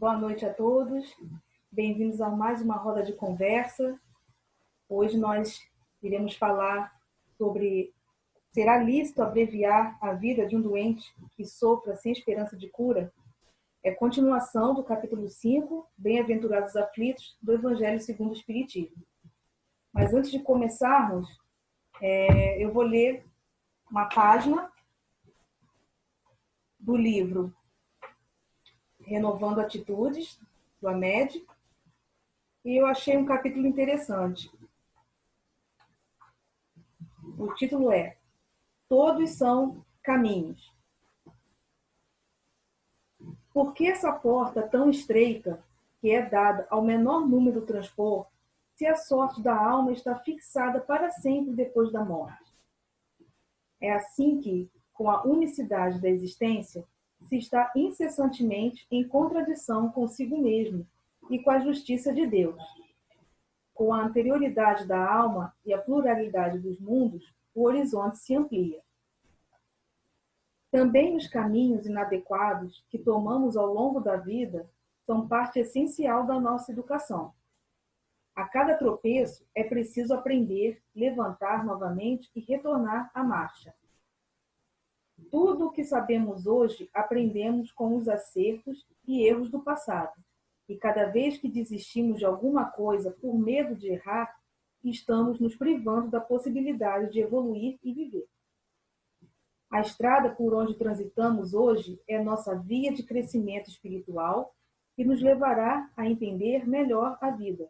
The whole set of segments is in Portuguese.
Boa noite a todos. Bem-vindos a mais uma roda de conversa. Hoje nós iremos falar sobre: será lícito abreviar a vida de um doente que sofra sem esperança de cura? É continuação do capítulo 5, Bem-aventurados os aflitos, do Evangelho segundo o Espiritismo. Mas antes de começarmos, eu vou ler uma página do livro Renovando Atitudes, do Hamed, e eu achei um capítulo interessante. O título é Todos são caminhos. Por que essa porta tão estreita, que é dada ao menor número transpor, se a sorte da alma está fixada para sempre depois da morte? É assim que, com a unicidade da existência, se está incessantemente em contradição consigo mesmo e com a justiça de Deus. Com a anterioridade da alma e a pluralidade dos mundos, o horizonte se amplia. Também os caminhos inadequados que tomamos ao longo da vida são parte essencial da nossa educação. A cada tropeço é preciso aprender, levantar novamente e retornar à marcha. Tudo o que sabemos hoje aprendemos com os acertos e erros do passado. E cada vez que desistimos de alguma coisa por medo de errar, estamos nos privando da possibilidade de evoluir e viver. A estrada por onde transitamos hoje é nossa via de crescimento espiritual e nos levará a entender melhor a vida,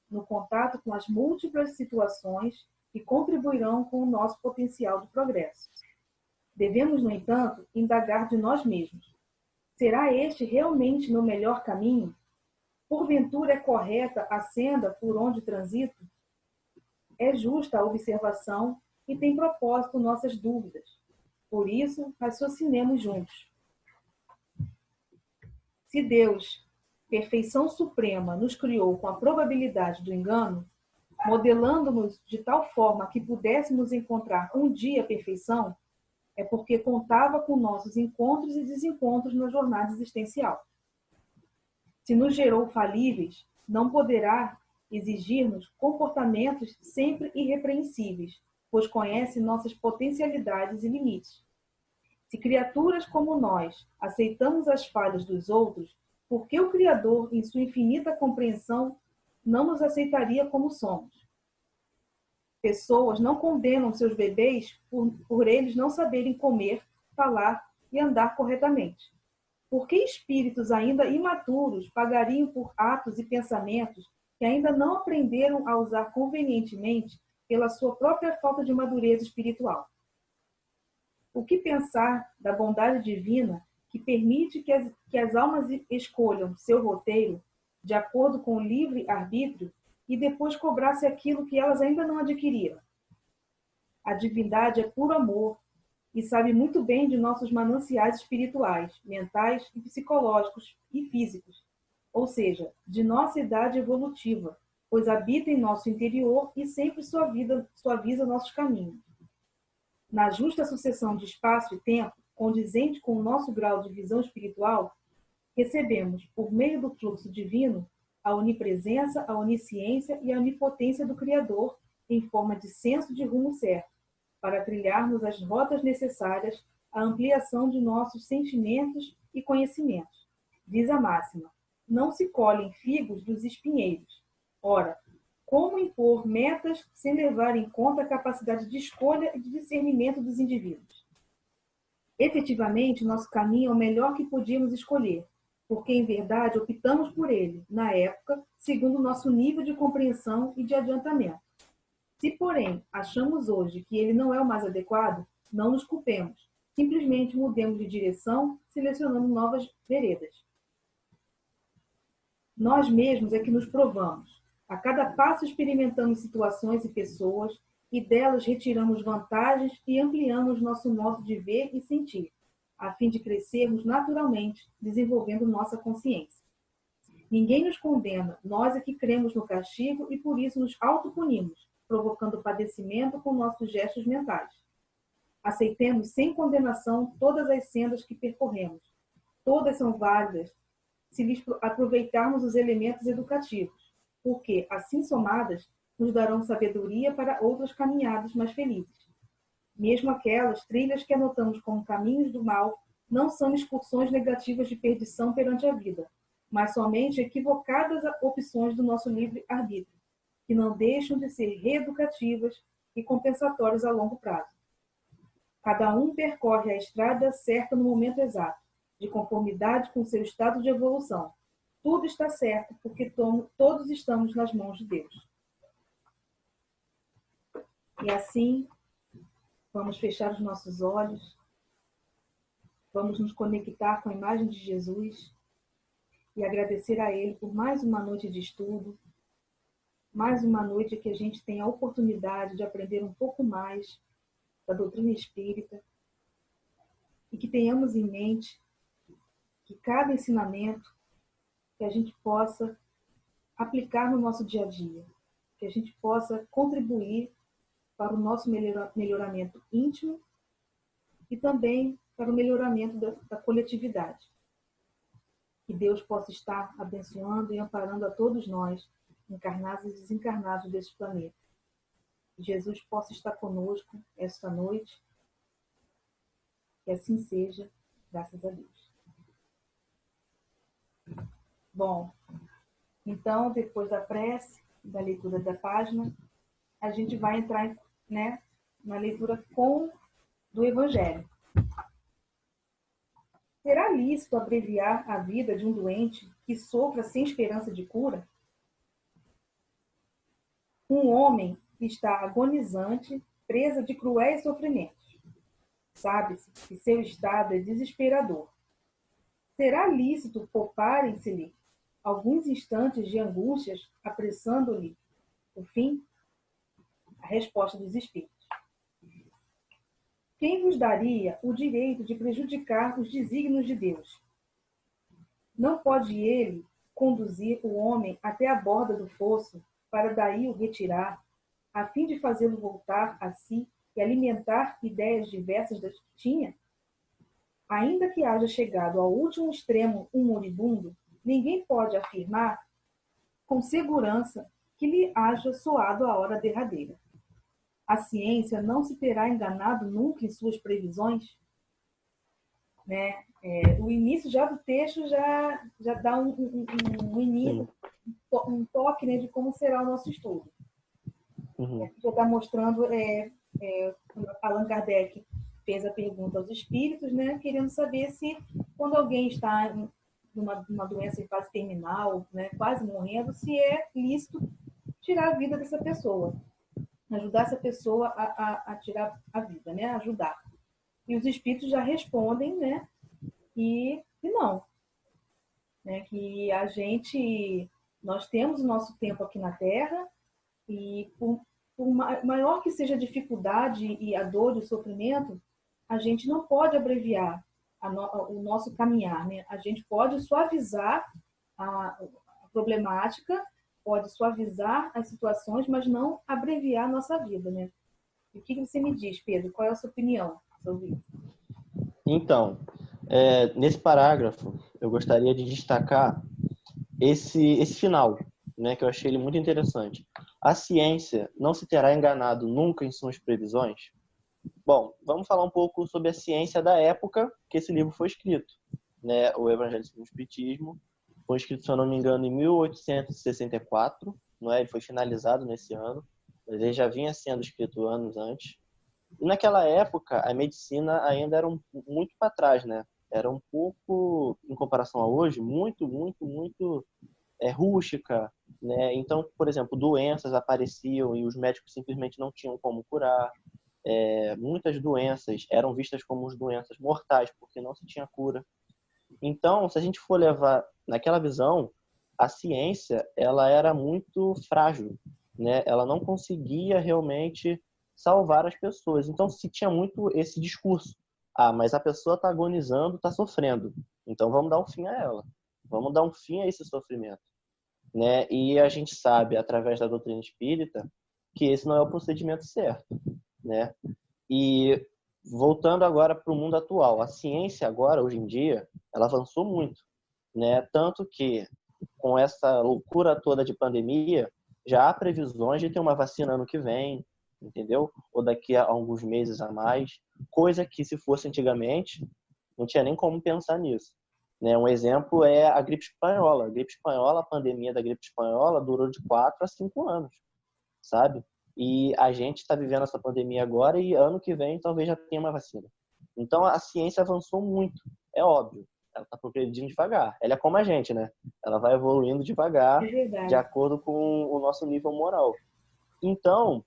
no contato com as múltiplas situações que contribuirão com o nosso potencial de progresso. Devemos, no entanto, indagar de nós mesmos. Será este realmente meu melhor caminho? Porventura é correta a senda por onde transito? É justa a observação e tem propósito nossas dúvidas. Por isso, raciocinemos juntos. Se Deus, perfeição suprema, nos criou com a probabilidade do engano, modelando-nos de tal forma que pudéssemos encontrar um dia a perfeição, é porque contava com nossos encontros e desencontros na jornada existencial. Se nos gerou falíveis, não poderá exigir-nos comportamentos sempre irrepreensíveis, pois conhece nossas potencialidades e limites. Se criaturas como nós aceitamos as falhas dos outros, por que o Criador, em sua infinita compreensão, não nos aceitaria como somos? Pessoas não condenam seus bebês por eles não saberem comer, falar e andar corretamente. Por que espíritos ainda imaturos pagariam por atos e pensamentos que ainda não aprenderam a usar convenientemente pela sua própria falta de madureza espiritual? O que pensar da bondade divina que permite que as almas escolham seu roteiro de acordo com o livre arbítrio e depois cobrasse aquilo que elas ainda não adquiriram? A divindade é puro amor e sabe muito bem de nossos mananciais espirituais, mentais e psicológicos e físicos, ou seja, de nossa idade evolutiva, pois habita em nosso interior e sempre suaviza nossos caminhos. Na justa sucessão de espaço e tempo, condizente com o nosso grau de visão espiritual, recebemos, por meio do fluxo divino, a onipresença, a onisciência e a onipotência do Criador em forma de senso de rumo certo, para trilharmos as rotas necessárias à ampliação de nossos sentimentos e conhecimentos. Diz a máxima: não se colhem figos dos espinheiros. Ora, como impor metas sem levar em conta a capacidade de escolha e de discernimento dos indivíduos? Efetivamente, nosso caminho é o melhor que podíamos escolher, porque, em verdade, optamos por ele, na época, segundo o nosso nível de compreensão e de adiantamento. Se, porém, achamos hoje que ele não é o mais adequado, não nos culpemos. Simplesmente mudemos de direção, selecionando novas veredas. Nós mesmos é que nos provamos. A cada passo experimentamos situações e pessoas, e delas retiramos vantagens e ampliamos nosso modo de ver e sentir, a fim de crescermos naturalmente, desenvolvendo nossa consciência. Ninguém nos condena, nós é que cremos no castigo e por isso nos autopunimos, provocando padecimento com nossos gestos mentais. Aceitemos sem condenação todas as sendas que percorremos. Todas são válidas, se lhes aproveitarmos os elementos educativos, porque, assim somadas, nos darão sabedoria para outras caminhadas mais felizes. Mesmo aquelas trilhas que anotamos como caminhos do mal não são excursões negativas de perdição perante a vida, mas somente equivocadas opções do nosso livre-arbítrio, que não deixam de ser reeducativas e compensatórias a longo prazo. Cada um percorre a estrada certa no momento exato, de conformidade com seu estado de evolução. Tudo está certo, porque todos estamos nas mãos de Deus. E assim, vamos fechar os nossos olhos, vamos nos conectar com a imagem de Jesus e agradecer a Ele por mais uma noite de estudo, mais uma noite que a gente tem a oportunidade de aprender um pouco mais da doutrina espírita e que tenhamos em mente que cada ensinamento que a gente possa aplicar no nosso dia a dia, que a gente possa contribuir para o nosso melhoramento íntimo e também para o melhoramento da coletividade. Que Deus possa estar abençoando e amparando a todos nós, encarnados e desencarnados deste planeta. Que Jesus possa estar conosco esta noite. Que assim seja, graças a Deus. Bom, então, depois da prece, da leitura da página, a gente vai entrar, na leitura do Evangelho. Será lícito abreviar a vida de um doente que sofra sem esperança de cura? Um homem que está agonizante, presa de cruéis sofrimentos. Sabe-se que seu estado é desesperador. Será lícito pouparem-se-lhe alguns instantes de angústias, apressando-lhe o fim? A resposta dos Espíritos. Quem vos daria o direito de prejudicar os desígnios de Deus? Não pode ele conduzir o homem até a borda do fosso, para daí o retirar, a fim de fazê-lo voltar a si e alimentar ideias diversas das que tinha? Ainda que haja chegado ao último extremo um moribundo, ninguém pode afirmar com segurança que lhe haja soado a hora derradeira. A ciência não se terá enganado nunca em suas previsões? O início já do texto já dá um início, um toque, de como será o nosso estudo. Já está mostrando, Allan Kardec fez a pergunta aos espíritos, querendo saber se, quando alguém está numa doença em fase terminal, quase morrendo, se é lícito tirar a vida dessa pessoa, ajudar essa pessoa a tirar a vida, ajudar. E os espíritos já respondem, que não, que nós temos o nosso tempo aqui na Terra e por maior que seja a dificuldade e a dor e o sofrimento, a gente não pode abreviar o nosso caminhar, A gente pode suavizar a problemática, pode suavizar as situações, mas não abreviar a nossa vida, E o que você me diz, Pedro? Qual é a sua opinião sobre isso? Então, nesse parágrafo, eu gostaria de destacar esse final, que eu achei ele muito interessante. A ciência não se terá enganado nunca em suas previsões? Bom, vamos falar um pouco sobre a ciência da época que esse livro foi escrito. O Evangelho segundo o Espiritismo foi escrito, se eu não me engano, em 1864. Ele foi finalizado nesse ano, mas ele já vinha sendo escrito anos antes. E naquela época, a medicina ainda era muito para trás, Era um pouco, em comparação a hoje, muito rústica, Então, por exemplo, doenças apareciam e os médicos simplesmente não tinham como curar. Muitas doenças eram vistas como doenças mortais, porque não se tinha cura. Então, se a gente for levar naquela visão, a ciência ela era muito frágil, Ela não conseguia realmente salvar as pessoas. Então, se tinha muito esse discurso: mas a pessoa está agonizando, está sofrendo, então vamos dar um fim a ela, vamos dar um fim a esse sofrimento, E a gente sabe, através da doutrina espírita, que esse não é o procedimento certo, E voltando agora para o mundo atual, a ciência agora, hoje em dia, ela avançou muito, né? Tanto que, com essa loucura toda de pandemia, já há previsões de ter uma vacina ano que vem, entendeu? Ou daqui a alguns meses a mais, coisa que, se fosse antigamente, não tinha nem como pensar nisso, né? Um exemplo é a gripe espanhola. A gripe espanhola, a pandemia da gripe espanhola durou de 4 a 5 anos, sabe? E a gente está vivendo essa pandemia agora e ano que vem talvez já tenha uma vacina. Então a ciência avançou muito, é óbvio. Ela está progredindo devagar. Ela é como a gente, né? Ela vai evoluindo É devagar de verdade. acordo com o nosso nível moral. Então,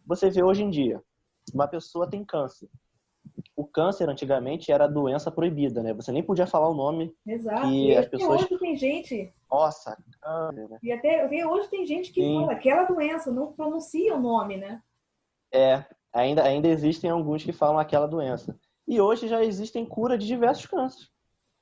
você vê hoje em dia, uma pessoa tem câncer. O câncer antigamente era doença proibida, né? Você nem podia falar o nome Exato. que E as até pessoas... hoje tem gente, Nossa, câncer, né? e até hoje tem gente que Sim, fala aquela doença, não pronuncia o nome, né? ainda existem alguns que falam aquela doença. E hoje já existem cura de diversos cânceres.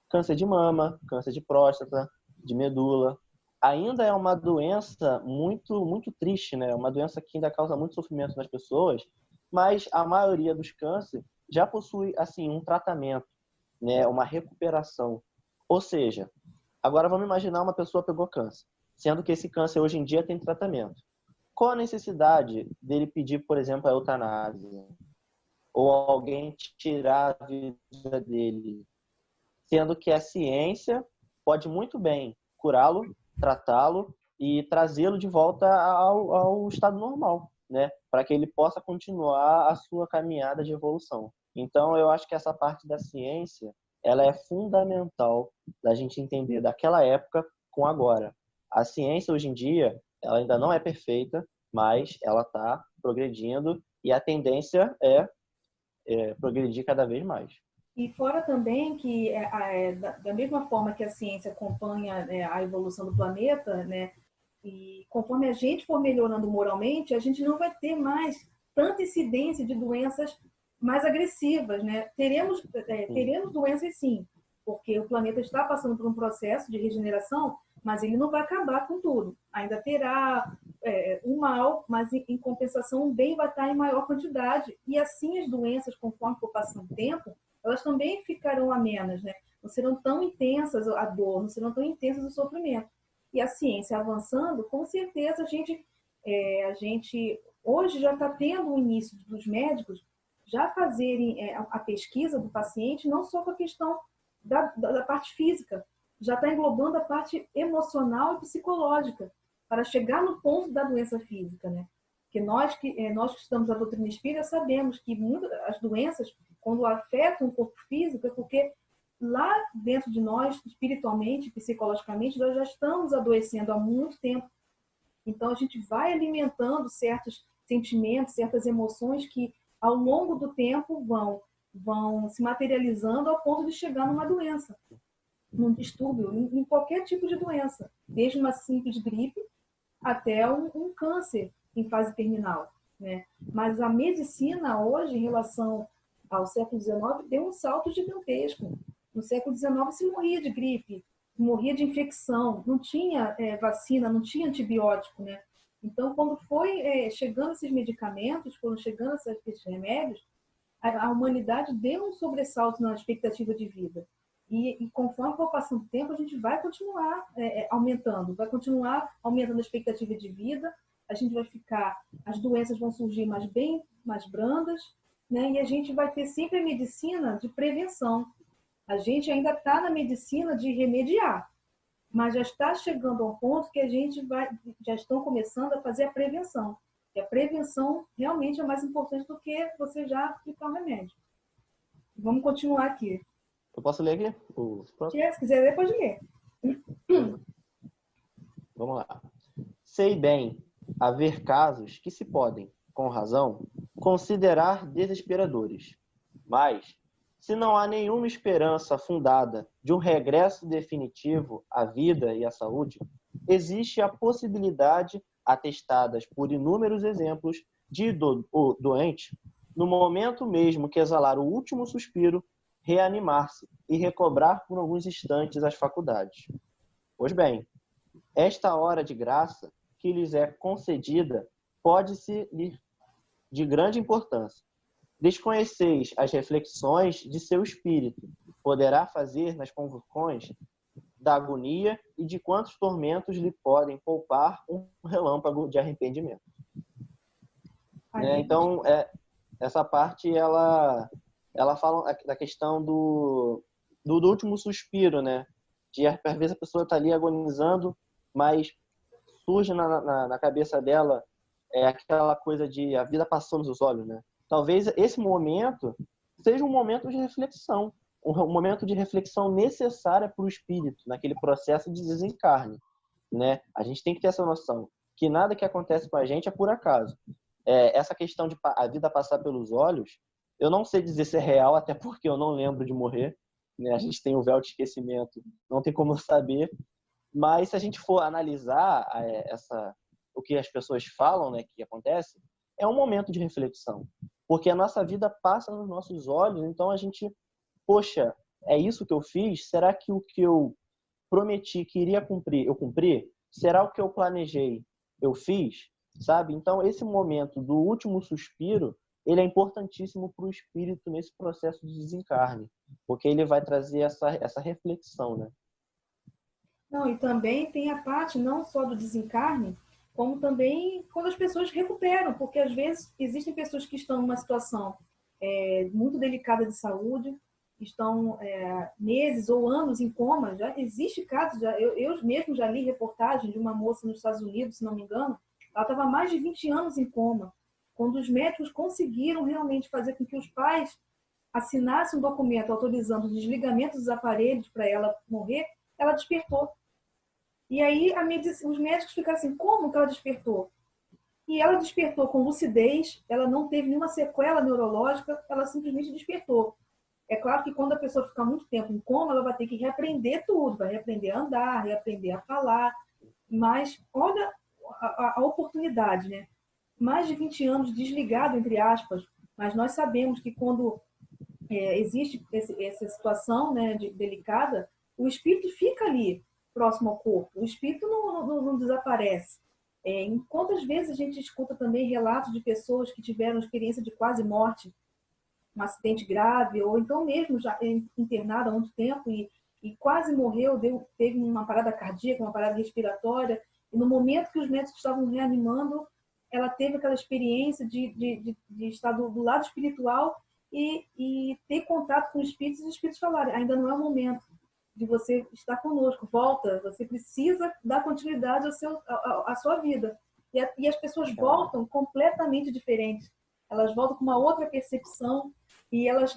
Câncer de mama, câncer de próstata, de medula. Ainda é uma doença muito, muito triste, né? Uma doença que ainda causa muito sofrimento nas pessoas, mas a maioria dos cânceres já possui, assim, um tratamento, né? Uma recuperação. Ou seja, agora vamos imaginar uma pessoa pegou câncer, sendo que esse câncer hoje em dia tem tratamento. Qual a necessidade dele pedir, por exemplo, a eutanásia? Ou alguém tirar a vida dele? Sendo que a ciência pode muito bem curá-lo, tratá-lo e trazê-lo de volta ao estado normal, né? Para que ele possa continuar a sua caminhada de evolução. Então, eu acho que essa parte da ciência, ela é fundamental da gente entender daquela época com agora. A ciência, hoje em dia, ela ainda não é perfeita, mas ela está progredindo e a tendência é progredir cada vez mais. E fora também que, da mesma forma que a ciência acompanha, né, a evolução do planeta, né, e conforme a gente for melhorando moralmente, a gente não vai ter mais tanta incidência de doenças mais agressivas, né? Sim, Teremos doenças sim, porque o planeta está passando por um processo de regeneração, mas ele não vai acabar com tudo. Ainda terá o mal, mas em compensação o bem vai estar em maior quantidade. E assim as doenças, conforme for passando o tempo, elas também ficarão amenas, né? Não serão tão intensas a dor, não serão tão intensas o sofrimento. E a ciência avançando, com certeza a gente hoje já está tendo o início dos médicos já fazerem a pesquisa do paciente, não só com a questão da parte física, já está englobando a parte emocional e psicológica, para chegar no ponto da doença física, né? Porque nós que estudamos a doutrina espírita sabemos que as doenças, quando afetam o corpo físico, é porque lá dentro de nós, espiritualmente, psicologicamente, nós já estamos adoecendo há muito tempo. Então, a gente vai alimentando certos sentimentos, certas emoções que, ao longo do tempo, vão se materializando ao ponto de chegar numa doença, num distúrbio, em qualquer tipo de doença, desde uma simples gripe até um câncer em fase terminal, né? Mas a medicina hoje, em relação ao século XIX, deu um salto gigantesco. No século XIX se morria de gripe, morria de infecção, não tinha vacina, não tinha antibiótico, né? Então, quando foi chegando esses medicamentos, foram chegando esses remédios, a humanidade deu um sobressalto na expectativa de vida. E conforme for passando o tempo, a gente vai continuar aumentando, vai continuar aumentando a expectativa de vida, a gente vai ficar, as doenças vão surgir bem mais brandas, né? E a gente vai ter sempre a medicina de prevenção. A gente ainda está na medicina de remediar, mas já está chegando ao ponto que já estão começando a fazer a prevenção. E a prevenção realmente é mais importante do que você já aplicar o remédio. Vamos continuar aqui. eu posso ler aqui? O próximo? Se quiser, depois ler. Vamos lá. Sei bem haver casos que se podem, com razão, considerar desesperadores. Mas, se não há nenhuma esperança fundada de um regresso definitivo à vida e à saúde, existe a possibilidade, atestadas por inúmeros exemplos, de o doente, no momento mesmo que exalar o último suspiro, reanimar-se e recobrar por alguns instantes as faculdades. Pois bem, esta hora de graça que lhes é concedida pode-se de grande importância. Desconheceis as reflexões de seu espírito. Poderá fazer nas convulsões da agonia e de quantos tormentos lhe podem poupar um relâmpago de arrependimento. Né? Então, essa parte, ela fala da questão do último suspiro, né? De, às vezes, a pessoa está ali agonizando, mas surge na cabeça dela aquela coisa de a vida passou nos olhos, né? Talvez esse momento seja um momento de reflexão, um momento de reflexão necessária para o espírito, naquele processo de desencarne, né? A gente tem que ter essa noção que nada que acontece com a gente é por acaso. Essa questão de a vida passar pelos olhos, eu não sei dizer se é real, até porque eu não lembro de morrer, né? A gente tem o véu de esquecimento, não tem como saber, mas se a gente for analisar o que as pessoas falam, né, que acontece, é um momento de reflexão, porque a nossa vida passa nos nossos olhos, então a gente, poxa, é isso que eu fiz? Será que o que eu prometi que iria cumprir, eu cumpri? Será o que eu planejei, eu fiz? Sabe? Então, esse momento do último suspiro, ele é importantíssimo para o espírito nesse processo de desencarne, porque ele vai trazer essa reflexão, né? Não, e também tem a parte não só do desencarne, como também quando as pessoas recuperam, porque às vezes existem pessoas que estão numa situação muito delicada de saúde, estão meses ou anos em coma. Já existe casos, eu mesmo já li reportagem de uma moça nos Estados Unidos, se não me engano, ela estava há mais de 20 anos em coma. Quando os médicos conseguiram realmente fazer com que os pais assinassem um documento autorizando o desligamento dos aparelhos para ela morrer, ela despertou. E aí os médicos ficaram assim, como que ela despertou? E ela despertou com lucidez, ela não teve nenhuma sequela neurológica, ela simplesmente despertou. É claro que quando a pessoa ficar muito tempo em coma, ela vai ter que reaprender tudo, vai reaprender a andar, reaprender a falar, mas olha a oportunidade, né? Mais de 20 anos desligado, entre aspas, mas nós sabemos que quando existe essa situação, né, delicada, o espírito fica ali, próximo ao corpo. O espírito não desaparece. Quantas vezes a gente escuta também relatos de pessoas que tiveram experiência de quase morte, um acidente grave, ou então mesmo já internada há muito tempo e quase morreu, teve uma parada cardíaca, uma parada respiratória, e no momento que os médicos estavam reanimando, ela teve aquela experiência de estar do lado espiritual e ter contato com os espíritos, e os espíritos falaram, ainda não é o momento de você estar conosco, volta, você precisa dar continuidade à sua vida. E as pessoas voltam completamente diferentes. Elas voltam com uma outra percepção e elas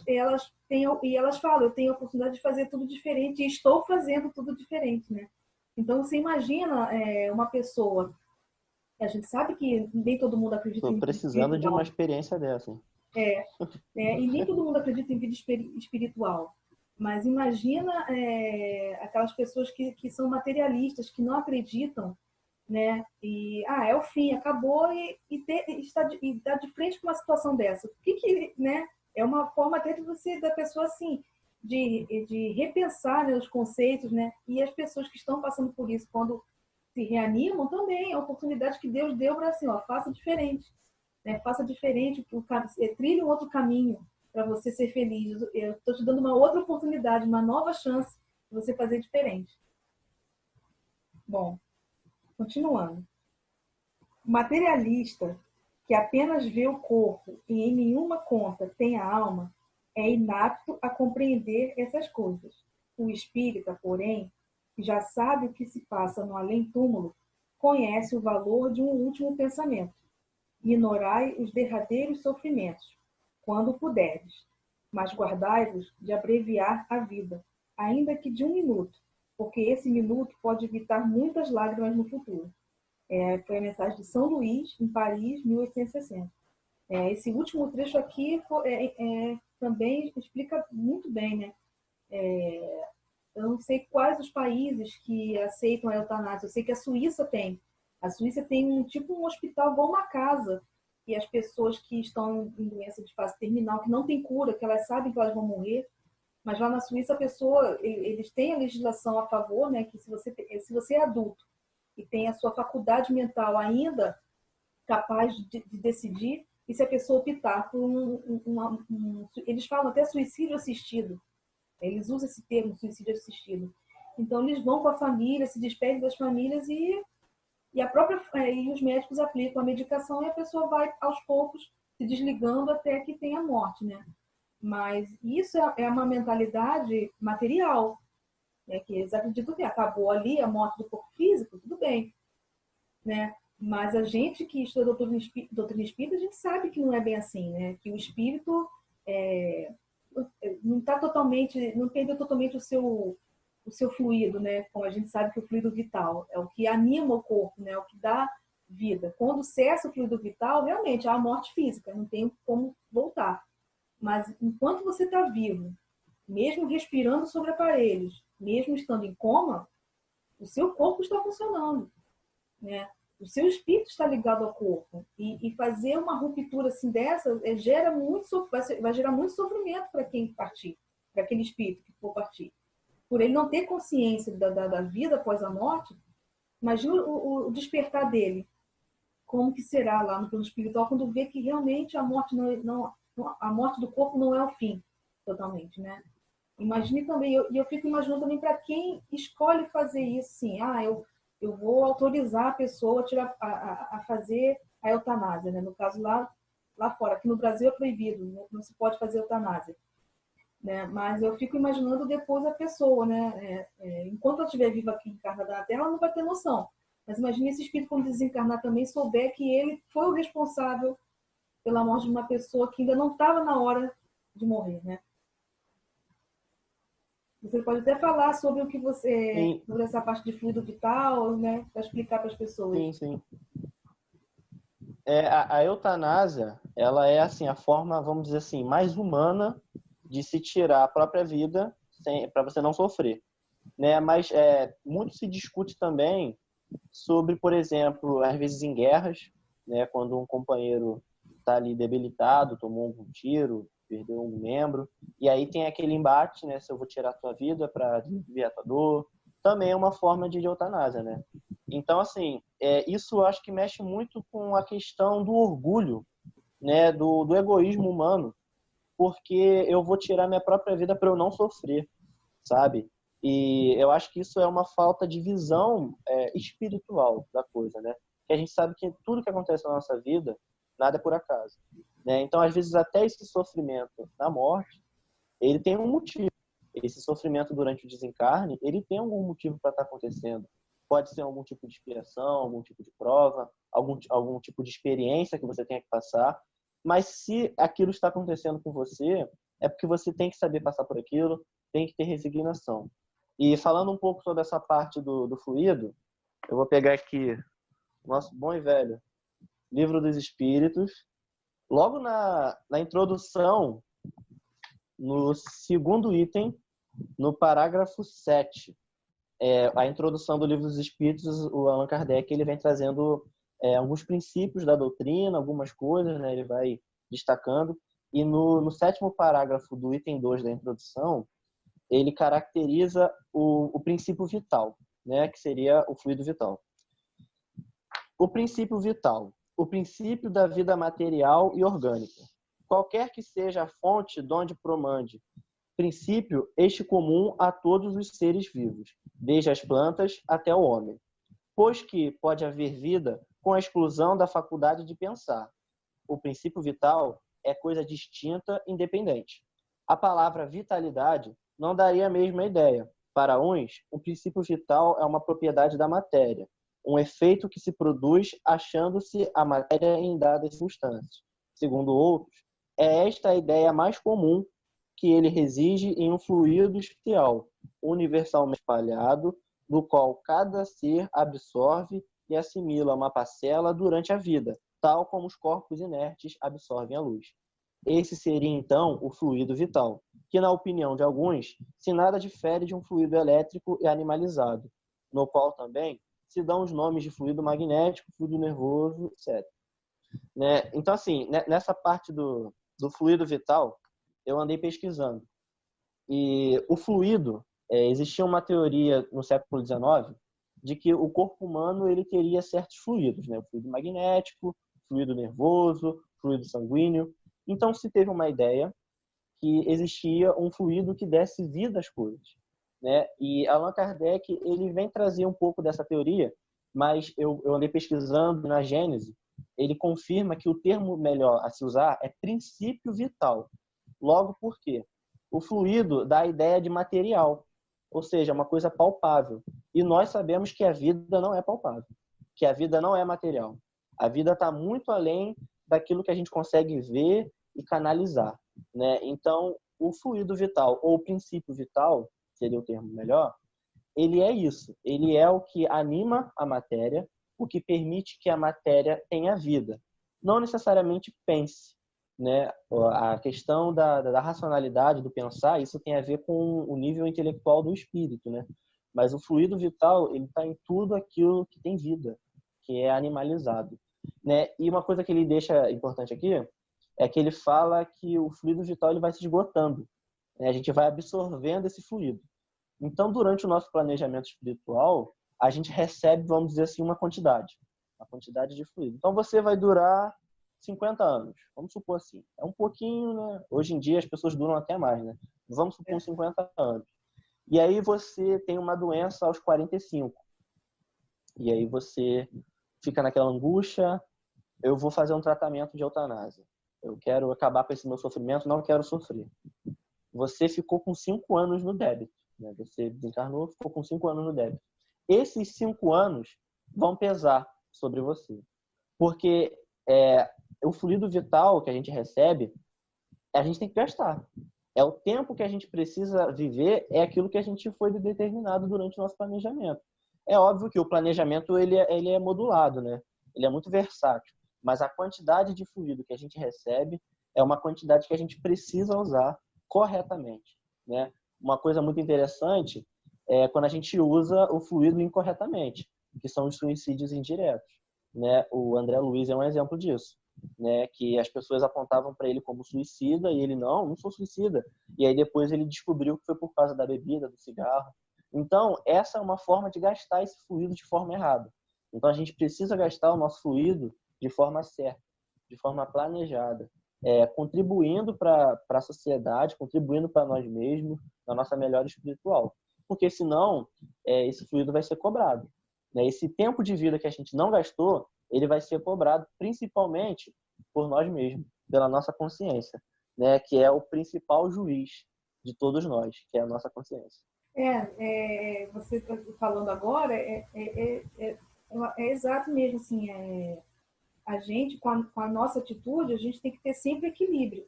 falam, eu tenho a oportunidade de fazer tudo diferente e estou fazendo tudo diferente, né? Então, você imagina uma pessoa, a gente sabe que nem todo mundo acredita Estou em vida precisando de espiritual. uma experiência dessa. E nem todo mundo acredita em vida espiritual. Mas imagina aquelas pessoas que são materialistas, que não acreditam, né? E é o fim, acabou está de frente com uma situação dessa. O que né? É uma forma até da pessoa assim de repensar, né, os conceitos, né? E as pessoas que estão passando por isso, quando se reanimam, também é a oportunidade que Deus deu para assim, faça diferente, né? Faça diferente, trilhe um outro caminho para você ser feliz. Eu estou te dando uma outra oportunidade, uma nova chance de você fazer diferente. Bom, continuando. O materialista que apenas vê o corpo e em nenhuma conta tem a alma é inapto a compreender essas coisas. O espírita, porém, que já sabe o que se passa no além-túmulo, conhece o valor de um último pensamento. Ignorai os derradeiros sofrimentos, quando puderes, mas guardai-vos de abreviar a vida, ainda que de 1 minuto, porque esse minuto pode evitar muitas lágrimas no futuro. Foi a mensagem de São Luís, em Paris, 1860. Esse último trecho aqui também explica muito bem, né? Eu não sei quais os países que aceitam a eutanásia. Eu sei que a Suíça tem. A Suíça tem um hospital igual uma casa. E as pessoas que estão em doença de fase terminal, que não tem cura, que elas sabem que elas vão morrer, mas lá na Suíça eles têm a legislação a favor, né, que se você é adulto e tem a sua faculdade mental ainda capaz de decidir, e se a pessoa optar por eles falam até suicídio assistido. Eles usam esse termo, suicídio assistido. Então, eles vão com a família, se despedem das famílias e e os médicos aplicam a medicação e a pessoa vai, aos poucos, se desligando até que tenha a morte, né? Mas isso é uma mentalidade material, né? Que eles acreditam que acabou ali a morte do corpo físico, tudo bem, né? Mas a gente que estuda doutrina espírita, a gente sabe que não é bem assim, né? Que o espírito não está totalmente, não perdeu totalmente o seu fluido, né? Como a gente sabe que o fluido vital é o que anima o corpo, né? É o que dá vida. Quando cessa o fluido vital, realmente há a morte física, não tem como voltar. Mas enquanto você está vivo, mesmo respirando sobre aparelhos, mesmo estando em coma, o seu corpo está funcionando, né? O seu espírito está ligado ao corpo. E fazer uma ruptura assim dessa vai gerar muito sofrimento para quem partir, para aquele espírito que for partir. Por ele não ter consciência da vida após a morte, imagina o despertar dele. Como que será lá no plano espiritual quando vê que realmente a morte a morte do corpo não é o fim, totalmente, né? Imagine também, eu fico imaginando também para quem escolhe fazer isso, assim, eu vou autorizar a pessoa a fazer a eutanásia, né? No caso lá fora, aqui no Brasil é proibido, não se pode fazer eutanásia, né? Mas eu fico imaginando depois a pessoa, né? Enquanto ela estiver viva aqui encarnada na Terra, ela não vai ter noção. Mas imagine esse espírito quando desencarnar também souber que ele foi o responsável pela morte de uma pessoa que ainda não estava na hora de morrer, né? Você pode até falar sobre o que Sim, sobre essa parte de fluido vital, né? Para explicar para as pessoas. sim, sim. A eutanásia, ela é assim a forma, vamos dizer assim, mais humana de se tirar a própria vida para você não sofrer, né? Mas muito se discute também sobre, por exemplo, às vezes em guerras, né? Quando um companheiro está ali debilitado, tomou um tiro, perdeu um membro, e aí tem aquele embate, né? Se eu vou tirar a tua vida para aliviar a tua dor, também é uma forma de eutanásia, né? Então, assim, isso eu acho que mexe muito com a questão do orgulho, né? Do egoísmo humano, porque eu vou tirar minha própria vida para eu não sofrer, sabe? E eu acho que isso é uma falta de visão espiritual da coisa, né? Que a gente sabe que tudo que acontece na nossa vida, nada é por acaso, né? Então, às vezes, até esse sofrimento na morte, ele tem um motivo. Esse sofrimento durante o desencarne, ele tem algum motivo para estar acontecendo. Pode ser algum tipo de expiação, algum tipo de prova, algum tipo de experiência que você tenha que passar. Mas se aquilo está acontecendo com você, é porque você tem que saber passar por aquilo, tem que ter resignação. E falando um pouco sobre essa parte do fluido, eu vou pegar aqui o nosso bom e velho Livro dos Espíritos. Logo na introdução, no segundo item, no parágrafo 7, a introdução do Livro dos Espíritos, o Allan Kardec ele vem trazendo alguns princípios da doutrina, algumas coisas, né, ele vai destacando. E no sétimo parágrafo do item 2 da introdução, ele caracteriza o princípio vital, né, que seria o fluido vital. O princípio vital, o princípio da vida material e orgânica. Qualquer que seja a fonte de onde promande, princípio este comum a todos os seres vivos, desde as plantas até o homem. Pois que pode haver vida com a exclusão da faculdade de pensar. O princípio vital é coisa distinta, independente. A palavra vitalidade não daria a mesma ideia. Para uns, o princípio vital é uma propriedade da matéria, um efeito que se produz achando-se a matéria em dadas circunstâncias. Segundo outros, é esta a ideia mais comum, que ele reside em um fluido especial, universalmente espalhado, do qual cada ser absorve e assimila uma parcela durante a vida, tal como os corpos inertes absorvem a luz. Esse seria, então, o fluido vital, que, na opinião de alguns, se nada difere de um fluido elétrico e animalizado, no qual também se dão os nomes de fluido magnético, fluido nervoso, etc. Né? Então, assim, nessa parte do fluido vital, eu andei pesquisando. E o fluido, existia uma teoria no século XIX de que o corpo humano ele teria certos fluidos, né? O fluido magnético, fluido nervoso, fluido sanguíneo. Então se teve uma ideia que existia um fluido que desse vida às coisas, né? E Allan Kardec, ele vem trazer um pouco dessa teoria, mas eu andei pesquisando na Gênese, ele confirma que o termo melhor a se usar é princípio vital. Logo, por quê? O fluido dá a ideia de material, ou seja, uma coisa palpável. E nós sabemos que a vida não é palpável, que a vida não é material. A vida está muito além daquilo que a gente consegue ver e canalizar, né? Então, o fluido vital, ou o princípio vital, seria o termo melhor, ele é isso. Ele é o que anima a matéria, o que permite que a matéria tenha vida. Não necessariamente pense, né? A questão da racionalidade, do pensar, isso tem a ver com o nível intelectual do espírito, né? Mas o fluido vital, ele está em tudo aquilo que tem vida, que é animalizado, né? E uma coisa que ele deixa importante aqui é que ele fala que o fluido vital ele vai se esgotando, né? A gente vai absorvendo esse fluido. Então, durante o nosso planejamento espiritual, a gente recebe, vamos dizer assim, uma quantidade de fluido. Então, você vai durar 50 anos, vamos supor assim. É um pouquinho, né? Hoje em dia as pessoas duram até mais, né? Vamos supor 50 anos. E aí você tem uma doença aos 45. E aí você fica naquela angústia, eu vou fazer um tratamento de eutanásia. Eu quero acabar com esse meu sofrimento, não quero sofrer. Você ficou com 5 anos no débito, né? Você desencarnou, ficou com 5 anos no débito. Esses 5 anos vão pesar sobre você. Porque o fluido vital que a gente recebe, a gente tem que gastar. É o tempo que a gente precisa viver, é aquilo que a gente foi determinado durante o nosso planejamento. É óbvio que o planejamento ele é modulado, né? Ele é muito versátil. Mas a quantidade de fluido que a gente recebe é uma quantidade que a gente precisa usar corretamente, né? Uma coisa muito interessante é quando a gente usa o fluido incorretamente, que são os suicídios indiretos, né? O André Luiz é um exemplo disso, né? Que as pessoas apontavam para ele como suicida e ele não sou suicida. E aí depois ele descobriu que foi por causa da bebida, do cigarro. Então, essa é uma forma de gastar esse fluido de forma errada. Então, a gente precisa gastar o nosso fluido de forma certa, de forma planejada, contribuindo para a sociedade, contribuindo para nós mesmos, na nossa melhora espiritual. Porque senão, esse fluido vai ser cobrado, né? Esse tempo de vida que a gente não gastou, ele vai ser cobrado principalmente por nós mesmos, pela nossa consciência, né? Que é o principal juiz de todos nós, que é a nossa consciência. Você falando agora, exato mesmo, assim, a gente, com a nossa atitude, a gente tem que ter sempre equilíbrio.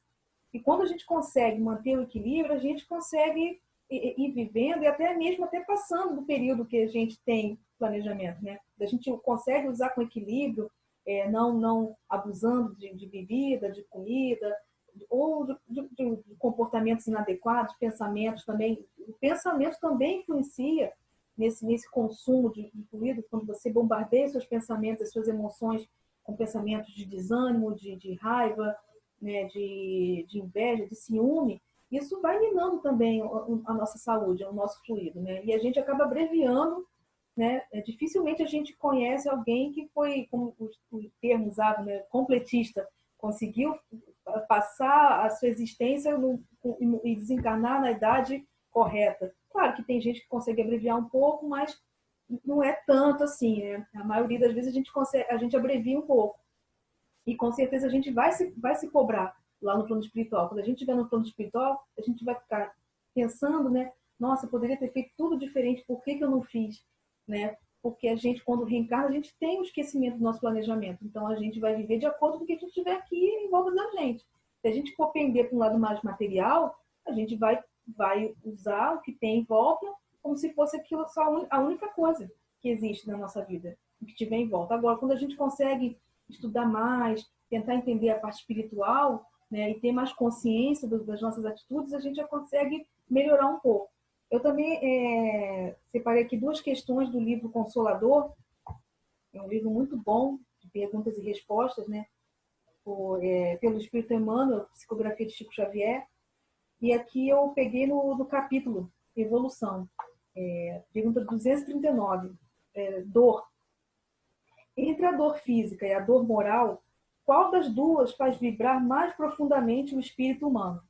E quando a gente consegue manter o equilíbrio, a gente consegue ir vivendo e até passando do período que a gente tem planejamento, né? A gente consegue usar com equilíbrio, não abusando de bebida, de comida, ou de comportamentos inadequados, pensamentos também. O pensamento também influencia nesse consumo de fluido, quando você bombardeia seus pensamentos, as suas emoções com pensamentos de desânimo, de raiva, né, de inveja, de ciúme, isso vai minando também a nossa saúde, o nosso fluido, né? E a gente acaba abreviando, né? Dificilmente a gente conhece alguém que foi, como o termo usado, né, completista, conseguiu passar a sua existência e desencarnar na idade correta. Claro que tem gente que consegue abreviar um pouco, mas não é tanto assim, né? A maioria das vezes a gente abrevia um pouco. E com certeza a gente vai se cobrar lá no plano espiritual. Quando a gente estiver no plano espiritual, a gente vai ficar pensando, né? Nossa, eu poderia ter feito tudo diferente, por que eu não fiz? Né? Porque a gente, quando reencarna, a gente tem o esquecimento do nosso planejamento. Então a gente vai viver de acordo com o que a gente tiver aqui em volta da gente. Se a gente for pender para um lado mais material, a gente vai usar o que tem em volta como se fosse aquilo só a única coisa que existe na nossa vida, o que tiver em volta. Agora, quando a gente consegue estudar mais, tentar entender a parte espiritual, né, e ter mais consciência das nossas atitudes, a gente já consegue melhorar um pouco. Eu também separei aqui 2 questões do livro Consolador, é um livro muito bom, de perguntas e respostas, né, pelo Espírito Emmanuel, Psicografia de Chico Xavier, e aqui eu peguei no capítulo Evolução, pergunta 239, dor. Entre a dor física e a dor moral, qual das duas faz vibrar mais profundamente o espírito humano?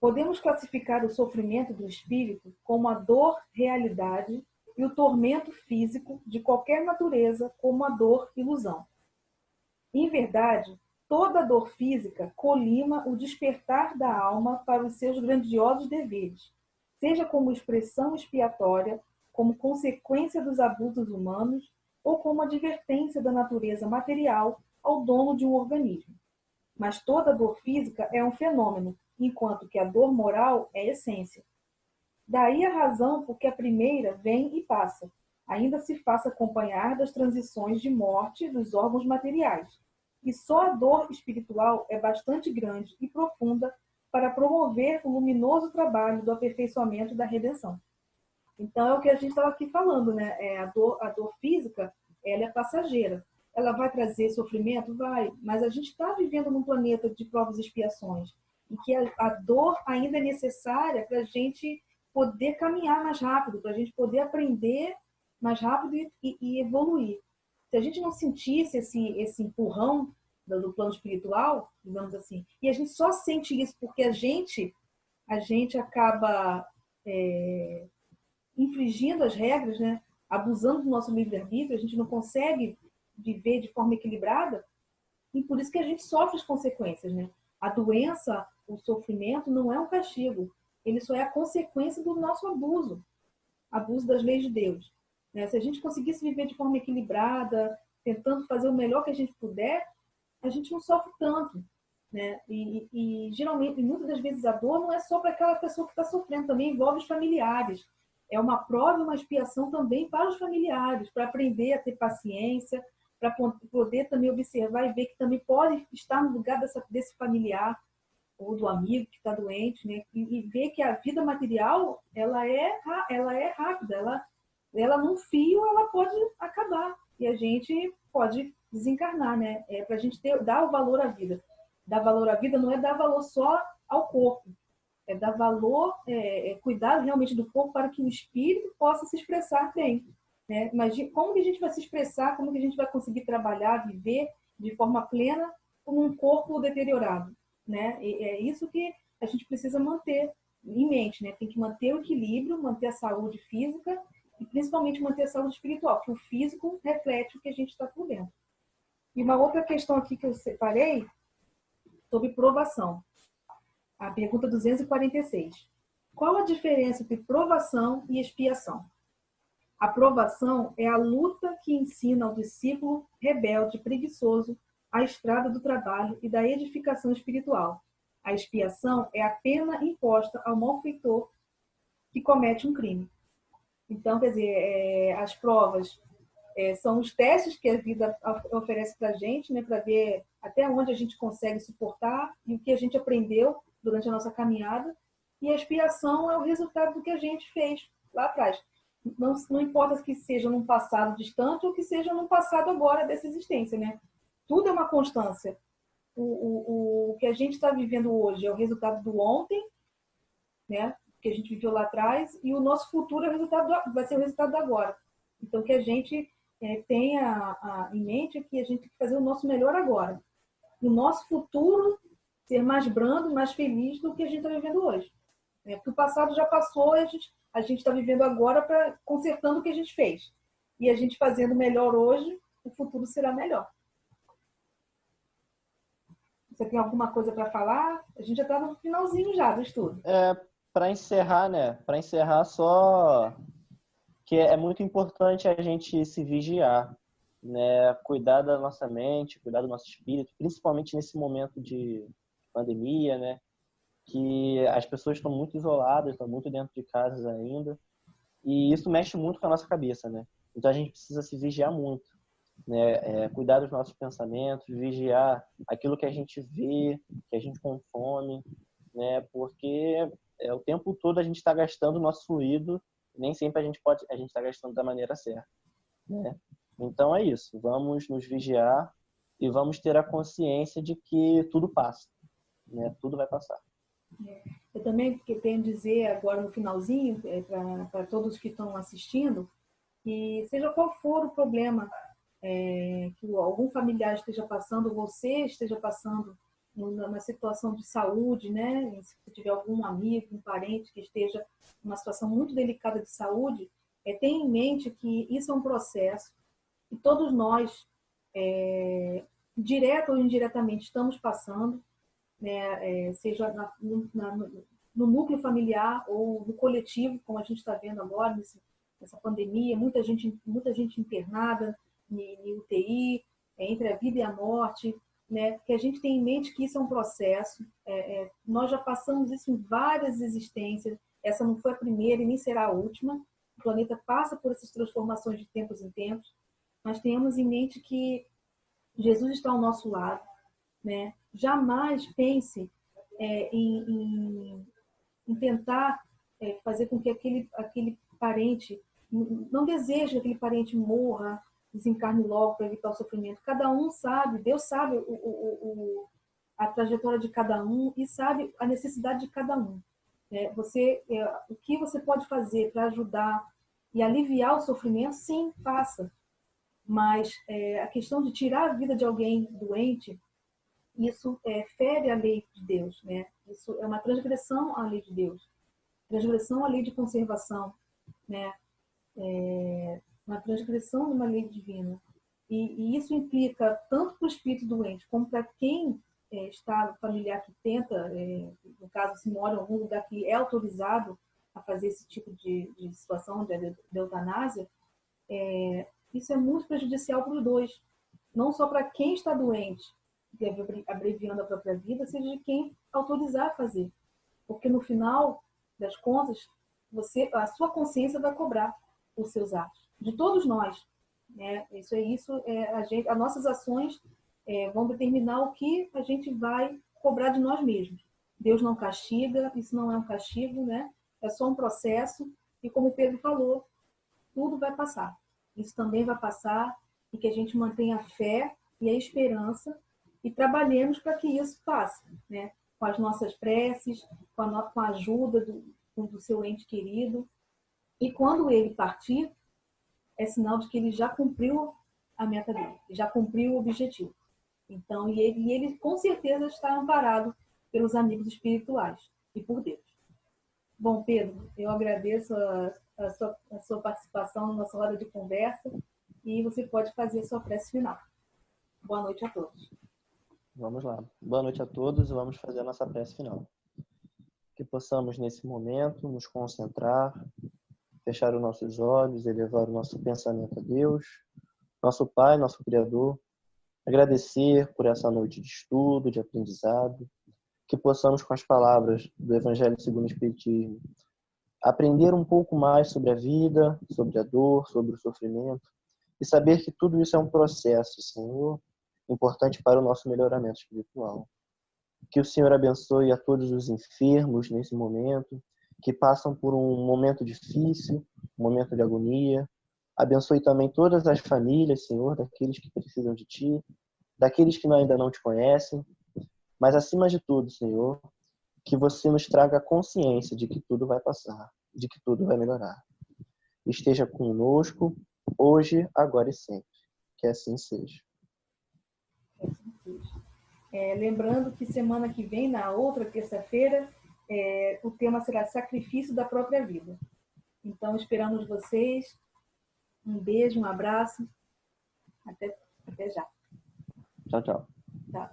Podemos classificar o sofrimento do espírito como a dor realidade e o tormento físico de qualquer natureza como a dor ilusão. Em verdade, toda dor física colima o despertar da alma para os seus grandiosos deveres, seja como expressão expiatória, como consequência dos abusos humanos ou como advertência da natureza material ao dono de um organismo. Mas toda dor física é um fenômeno, enquanto que a dor moral é essência. Daí a razão por que a primeira vem e passa, ainda se faça acompanhar das transições de morte dos órgãos materiais. E só a dor espiritual é bastante grande e profunda para promover o luminoso trabalho do aperfeiçoamento da redenção. Então é o que a gente estava aqui falando, né? A dor física, ela é passageira. Ela vai trazer sofrimento? Vai, mas a gente está vivendo num planeta de provas e expiações, e que a dor ainda é necessária para a gente poder caminhar mais rápido, para a gente poder aprender mais rápido e evoluir. Se a gente não sentisse esse empurrão do plano espiritual, digamos assim, e a gente só sente isso porque a gente acaba infringindo as regras, né? Abusando do nosso livre-arbítrio, a gente não consegue viver de forma equilibrada, e por isso que a gente sofre as consequências, né? A doença, o sofrimento não é um castigo, ele só é a consequência do nosso abuso das leis de Deus. Né? Se a gente conseguisse viver de forma equilibrada, tentando fazer o melhor que a gente puder, a gente não sofre tanto. Né? E geralmente, muitas das vezes, a dor não é só para aquela pessoa que está sofrendo, também envolve os familiares. É uma prova e uma expiação também para os familiares, para aprender a ter paciência, para poder também observar e ver que também pode estar no lugar desse familiar ou do amigo que está doente, né? E ver que a vida material ela é rápida, ela num fio ela pode acabar e a gente pode desencarnar, né? Para a gente dar o valor à vida. Dar valor à vida não é dar valor só ao corpo, é dar valor, cuidar realmente do corpo para que o espírito possa se expressar bem. Né? Imagina como que a gente vai se expressar, como que a gente vai conseguir trabalhar, viver de forma plena com um corpo deteriorado. Né? E é isso que a gente precisa manter em mente. Né? Tem que manter o equilíbrio, manter a saúde física e principalmente manter a saúde espiritual, porque o físico reflete o que a gente está por dentro. E uma outra questão aqui que eu separei sobre provação. A pergunta 246. Qual a diferença entre provação e expiação? A provação é a luta que ensina ao discípulo rebelde, preguiçoso, a estrada do trabalho e da edificação espiritual. A expiação é a pena imposta ao malfeitor que comete um crime. Então, quer dizer, as provas são os testes que a vida oferece para a gente, né, para ver até onde a gente consegue suportar e o que a gente aprendeu durante a nossa caminhada. E a expiação é o resultado do que a gente fez lá atrás. Não importa que seja num passado distante ou que seja num passado agora dessa existência, né? Tudo é uma constância. O que a gente está vivendo hoje é o resultado do ontem, né? Que a gente viveu lá atrás, e o nosso futuro vai ser o resultado do agora. Então, que a gente tenha em mente que a gente tem que fazer o nosso melhor agora. O nosso futuro ser mais brando, mais feliz do que a gente está vivendo hoje. Porque o passado já passou e a gente está vivendo agora consertando o que a gente fez. E a gente fazendo melhor hoje, o futuro será melhor. Você tem alguma coisa para falar? A gente já está no finalzinho já do estudo. Para encerrar, né? Para encerrar, só que é muito importante a gente se vigiar, né? Cuidar da nossa mente, cuidar do nosso espírito, principalmente nesse momento de pandemia, né? Que as pessoas estão muito isoladas, estão muito dentro de casas ainda, e isso mexe muito com a nossa cabeça, né? Então a gente precisa se vigiar muito, né? Cuidar dos nossos pensamentos, vigiar aquilo que a gente vê, que a gente consome, né? Porque o tempo todo a gente está gastando o nosso fluido, nem sempre a gente está gastando da maneira certa, né? Então é isso, vamos nos vigiar e vamos ter a consciência de que tudo passa, né? Tudo vai passar. Eu também tenho a dizer agora no finalzinho, para todos que estão assistindo, que seja qual for o problema que algum familiar esteja passando, você esteja passando na situação de saúde, né? Se tiver algum amigo, um parente que esteja numa situação muito delicada de saúde, tenha em mente que isso é um processo que todos nós, direto ou indiretamente, estamos passando, né? Seja no núcleo familiar ou no coletivo, como a gente está vendo agora, nessa pandemia, muita gente internada em UTI, entre a vida e a morte, né? Que a gente tem em mente que isso é um processo. Nós já passamos isso em várias existências. Essa não foi a primeira e nem será a última. O planeta passa por essas transformações de tempos em tempos, mas tenhamos em mente que Jesus está ao nosso lado, né? Jamais pense em tentar fazer com que aquele parente, não deseje que aquele parente morra, desencarne logo para evitar o sofrimento. Cada um sabe, Deus sabe a trajetória de cada um e sabe a necessidade de cada um. O que você pode fazer para ajudar e aliviar o sofrimento, sim, faça. Mas a questão de tirar a vida de alguém doente, isso fere a lei de Deus, né? Isso é uma transgressão à lei de Deus, transgressão à lei de conservação, né? Uma transgressão de uma lei divina. E isso implica tanto para o espírito doente como para quem está familiar que tenta, no caso, se mora em algum lugar que é autorizado a fazer esse tipo de situação de eutanásia, isso é muito prejudicial para os dois. Não só para quem está doente, abreviando a própria vida, seja de quem autorizar a fazer. Porque no final das contas, a sua consciência vai cobrar os seus atos. De todos nós. Né? As nossas ações vão determinar o que a gente vai cobrar de nós mesmos. Deus não castiga, isso não é um castigo, né? É só um processo. E como o Pedro falou, tudo vai passar. Isso também vai passar e que a gente mantenha a fé e a esperança e trabalhemos para que isso passe, né? Com as nossas preces, com a ajuda do seu ente querido. E quando ele partir, é sinal de que ele já cumpriu a meta dele, já cumpriu o objetivo. Então, ele com certeza está amparado pelos amigos espirituais e por Deus. Bom, Pedro, eu agradeço a sua participação na nossa roda de conversa e você pode fazer a sua prece final. Boa noite a todos. Vamos lá. Boa noite a todos e vamos fazer a nossa prece final. Que possamos, nesse momento, nos concentrar, fechar os nossos olhos, elevar o nosso pensamento a Deus, nosso Pai, nosso Criador, agradecer por essa noite de estudo, de aprendizado, que possamos, com as palavras do Evangelho segundo o Espiritismo, aprender um pouco mais sobre a vida, sobre a dor, sobre o sofrimento, e saber que tudo isso é um processo, Senhor, importante para o nosso melhoramento espiritual. Que o Senhor abençoe a todos os enfermos nesse momento, que passam por um momento difícil, um momento de agonia. Abençoe também todas as famílias, Senhor, daqueles que precisam de Ti, daqueles que ainda não Te conhecem. Mas, acima de tudo, Senhor, que você nos traga a consciência de que tudo vai passar, de que tudo vai melhorar. Esteja conosco, hoje, agora e sempre. Que assim seja. Lembrando que semana que vem, na outra terça-feira, o tema será sacrifício da própria vida. Então, esperamos vocês. Um beijo, um abraço. Até já. Tchau, tchau. Tchau.